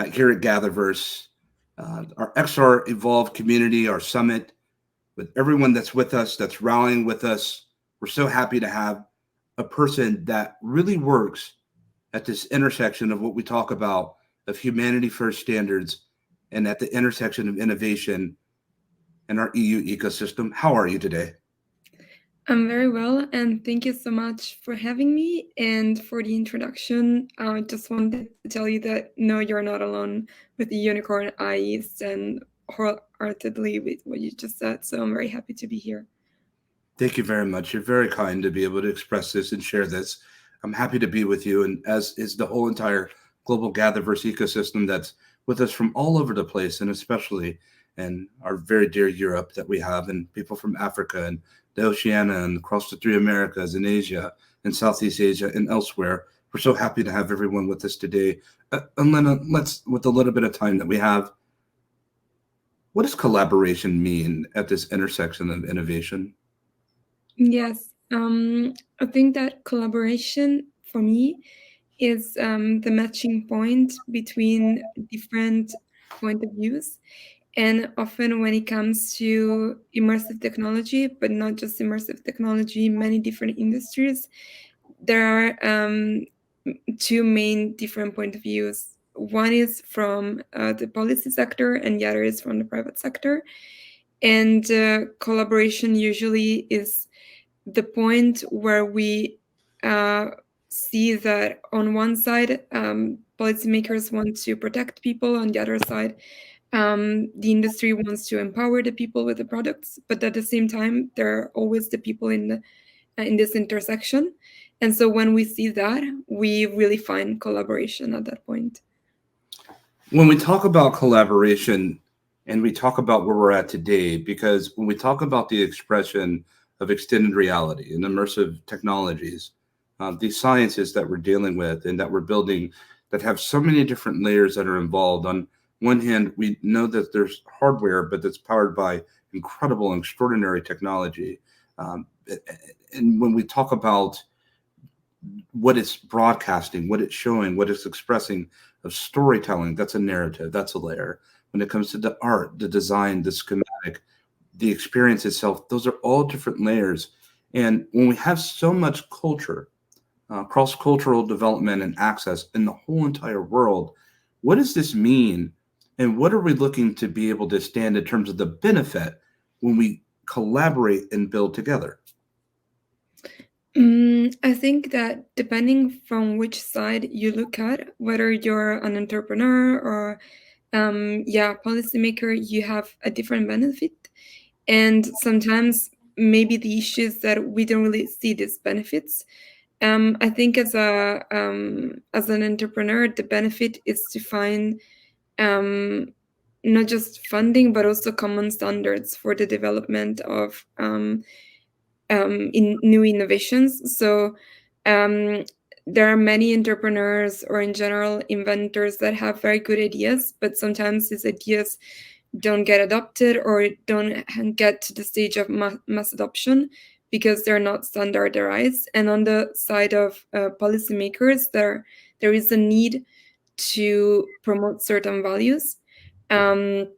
here at GatherVerse, our XREvolve community, our summit, with everyone that's with us, that's rallying with us. We're so happy to have a person that really works at this intersection of what we talk about of humanity first standards and at the intersection of innovation in our EU ecosystem. How are you today? I'm very well, and thank you so much for having me and for the introduction. I just wanted to tell you that no, you're not alone with the unicorn eyes and wholeheartedly with what you just said. So I'm very happy to be here. Thank you very much. You're very kind to be able to express this and share this. I'm happy to be with you, and as is the whole entire global GatherVerse ecosystem that's with us from all over the place, and especially in our very dear Europe that we have, and people from Africa and the Oceania and across the three Americas and Asia and Southeast Asia and elsewhere. We're so happy to have everyone with us today. And let's, with a little bit of time that we have, what does collaboration mean at this intersection of innovation? Yes, I think that collaboration for me is the matching point between different point of views. And often, when it comes to immersive technology, but not just immersive technology, many different industries, there are two main different point of views. One is from the policy sector, and the other is from the private sector. And collaboration usually is the point where we uh, see that on one side, policymakers want to protect people, on the other side, the industry wants to empower the people with the products, but at the same time, there are always the people in this intersection. And so when we see that, we really find collaboration at that point. When we talk about collaboration and we talk about where we're at today, because when we talk about the expression of extended reality and immersive technologies, these sciences that we're dealing with and that we're building that have so many different layers that are involved. On one hand, we know that there's hardware, but that's powered by incredible and extraordinary technology. Um, and when we talk about what it's broadcasting, what it's showing, what it's expressing of storytelling, that's a narrative, that's a layer. When it comes to the art, the design, the schematic, the experience itself, those are all different layers. And when we have so much culture, cross cultural development and access in the whole entire world, what does this mean? And what are we looking to be able to stand in terms of the benefit when we collaborate and build together? I think that depending from which side you look at, whether you're an entrepreneur or policymaker, you have a different benefit. And sometimes maybe the issue is that we don't really see these benefits. I think as an entrepreneur, the benefit is to find um, not just funding but also common standards for the development of in new innovations. So um, there are many entrepreneurs or in general inventors that have very good ideas, but sometimes these ideas don't get adopted or don't get to the stage of mass adoption because they're not standardized. And on the side of policymakers, there is a need to promote certain values. Um,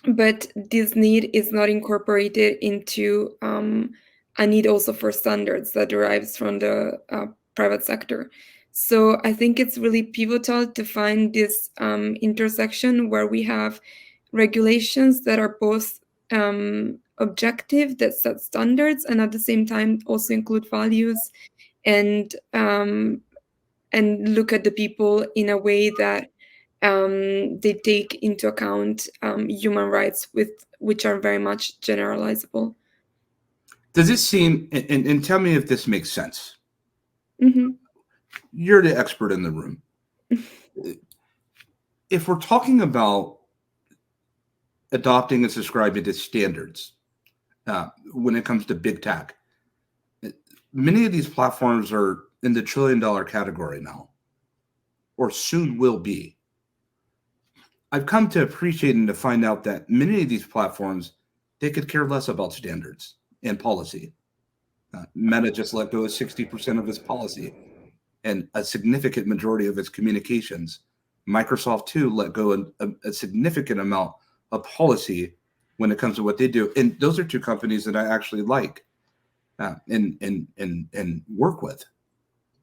but this need is not incorporated into a need also for standards that derives from the private sector. So I think it's really pivotal to find this intersection where we have regulations that are both objective, that set standards, and at the same time also include values and look at the people in a way that they take into account human rights, which are very much generalizable. Does it seem, and tell me if this makes sense? Hmm. You're the expert in the room. If we're talking about adopting and subscribing to standards when it comes to big tech, many of these platforms are in the $1 trillion category now, or soon will be. I've come to appreciate and to find out that many of these platforms, they could care less about standards and policy. Meta just let go of 60% of its policy and a significant majority of its communications. Microsoft too let go a significant amount of policy when it comes to what they do. And those are two companies that I actually like and work with.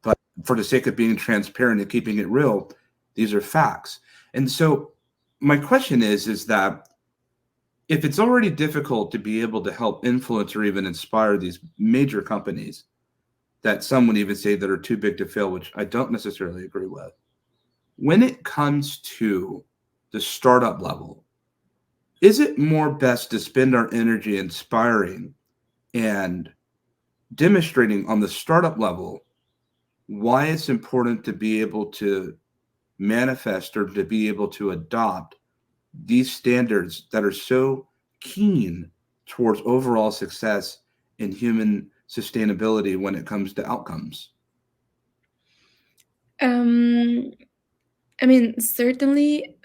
But for the sake of being transparent and keeping it real, these are facts. And so my question is that if it's already difficult to be able to help influence or even inspire these major companies that some would even say that are too big to fail, which I don't necessarily agree with, when it comes to the startup level, is it more best to spend our energy inspiring and demonstrating on the startup level why it's important to be able to manifest or to be able to adopt these standards that are so keen towards overall success in human sustainability when it comes to outcomes? I mean, certainly,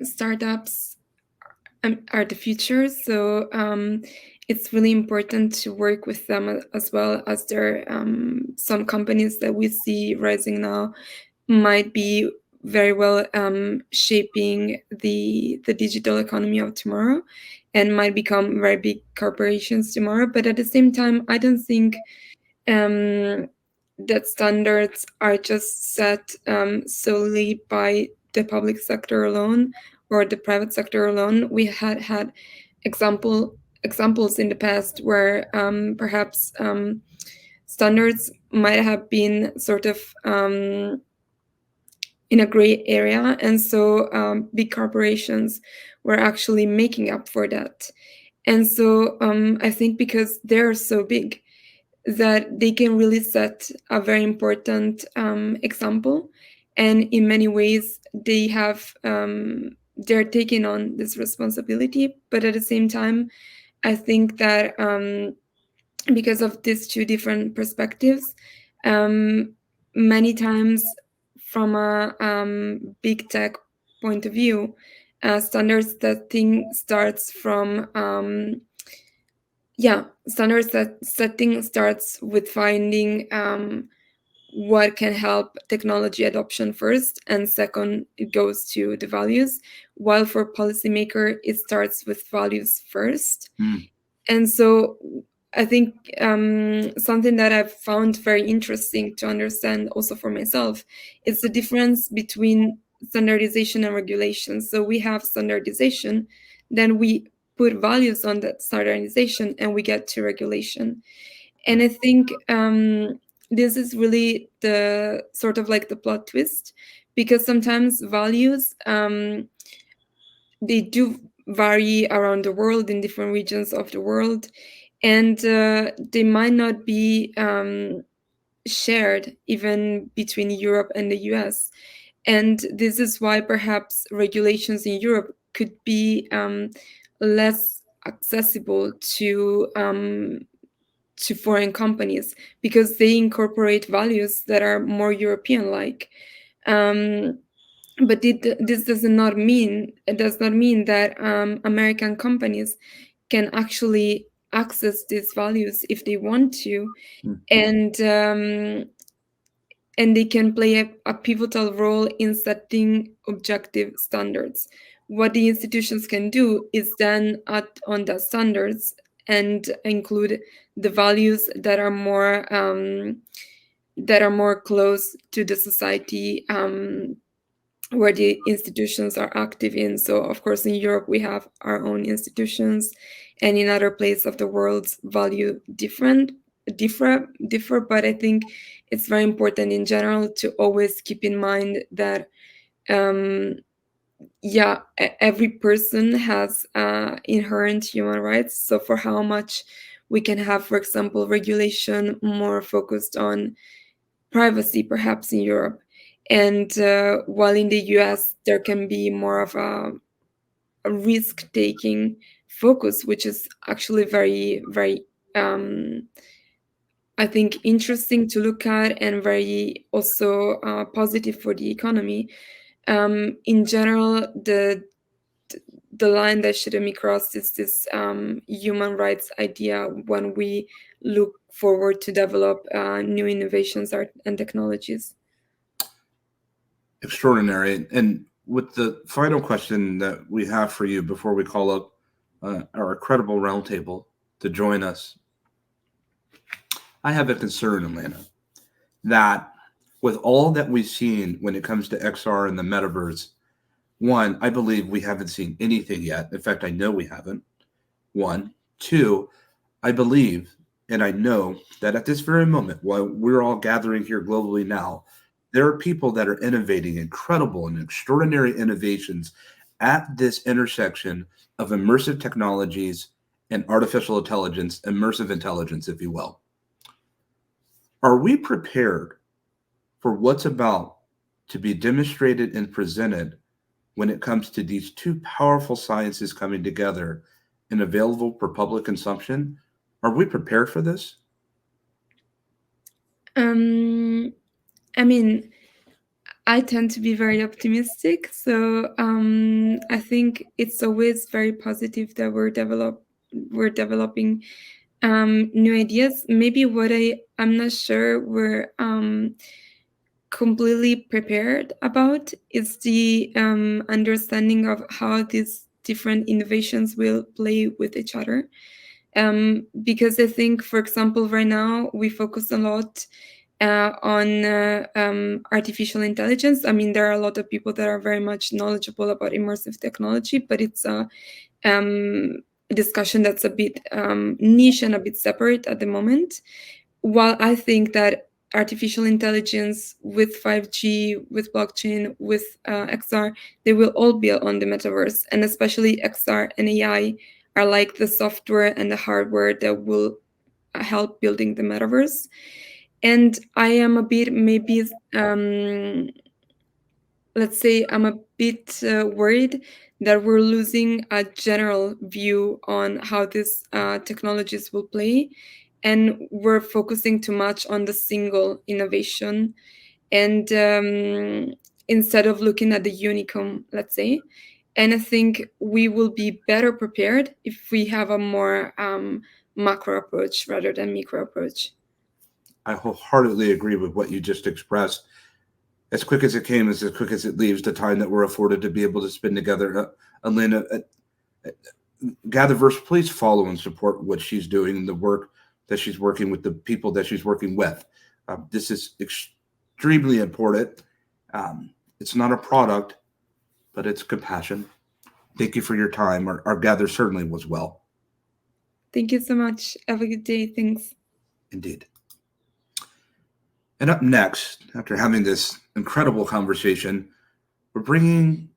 startups are the future. So it's really important to work with them, as well as there some companies that we see rising now might be very well shaping the digital economy of tomorrow, and might become very big corporations tomorrow. But at the same time, I don't think that standards are just set solely by the public sector alone or the private sector alone. We had examples in the past where perhaps standards might have been sort of in a gray area, and so big corporations were actually making up for that. And so I think because they're so big that they can really set a very important example, and in many ways they have they're taking on this responsibility. But at the same time, I think that because of these two different perspectives, many times from a big tech point of view, standards setting starts from standards setting starts with finding what can help technology adoption first, and second it goes to the values, while for policymaker it starts with values first. And so I think something that I've found very interesting to understand also for myself is the difference between standardization and regulation. So we have standardization, then we put values on that standardization, and we get to regulation. And I think this is really the sort of like the plot twist, because sometimes values they do vary around the world in different regions of the world, and they might not be shared even between Europe and the US. And this is why perhaps regulations in Europe could be less accessible to foreign companies, because they incorporate values that are more European-like. But this does not mean that American companies can actually access these values if they want to, and they can play a pivotal role in setting objective standards. What the institutions can do is then add on the standards and include the values that are more close to the society where the institutions are active in. So of course in Europe we have our own institutions, and in other places of the world value differ. But I think it's very important in general to always keep in mind that every person has inherent human rights. So for how much we can have, for example, regulation more focused on privacy perhaps in Europe, and while in the US there can be more of a risk-taking focus, which is actually very, very I think interesting to look at, and very also positive for the economy. In general, the line that shouldn't be crossed is this human rights idea when we look forward to develop new innovations and technologies. Extraordinary. And with the final question that we have for you before we call up our incredible roundtable to join us, I have a concern, Elena, that with all that we've seen when it comes to XR and the metaverse, one, I believe we haven't seen anything yet. In fact, I know we haven't. One. Two, I believe and I know that at this very moment, while we're all gathering here globally now, there are people that are innovating incredible and extraordinary innovations at this intersection of immersive technologies and artificial intelligence, immersive intelligence, if you will. Are we prepared for what's about to be demonstrated and presented when it comes to these two powerful sciences coming together and available for public consumption? Are we prepared for this? I mean, I tend to be very optimistic, so I think it's always very positive that we're developing new ideas. Maybe what I'm not sure we're completely prepared about is the understanding of how these different innovations will play with each other. Because I think, for example, right now we focus a lot on artificial intelligence. I mean, there are a lot of people that are very much knowledgeable about immersive technology, but it's a discussion that's a bit niche and a bit separate at the moment. While I think that artificial intelligence with 5G, with blockchain, with XR, they will all be on the metaverse, and especially XR and AI are like the software and the hardware that will help building the metaverse. And I am a bit maybe let's say I'm a bit worried that we're losing a general view on how these technologies will play, and we're focusing too much on the single innovation, and instead of looking at the unicum, let's say. And I think we will be better prepared if we have a more macro approach rather than micro approach. I wholeheartedly agree with what you just expressed. As quick as it came is as quick as it leaves. The time that we're afforded to be able to spend together. Elena, GatherVerse, please follow and support what she's doing and the work that she's working with, the people that she's working with. This is extremely important. It's not a product, but it's compassion. Thank you for your time. Our gather certainly was well. Thank you so much. Have a good day. Thanks. Indeed. And up next, after having this incredible conversation, we're bringing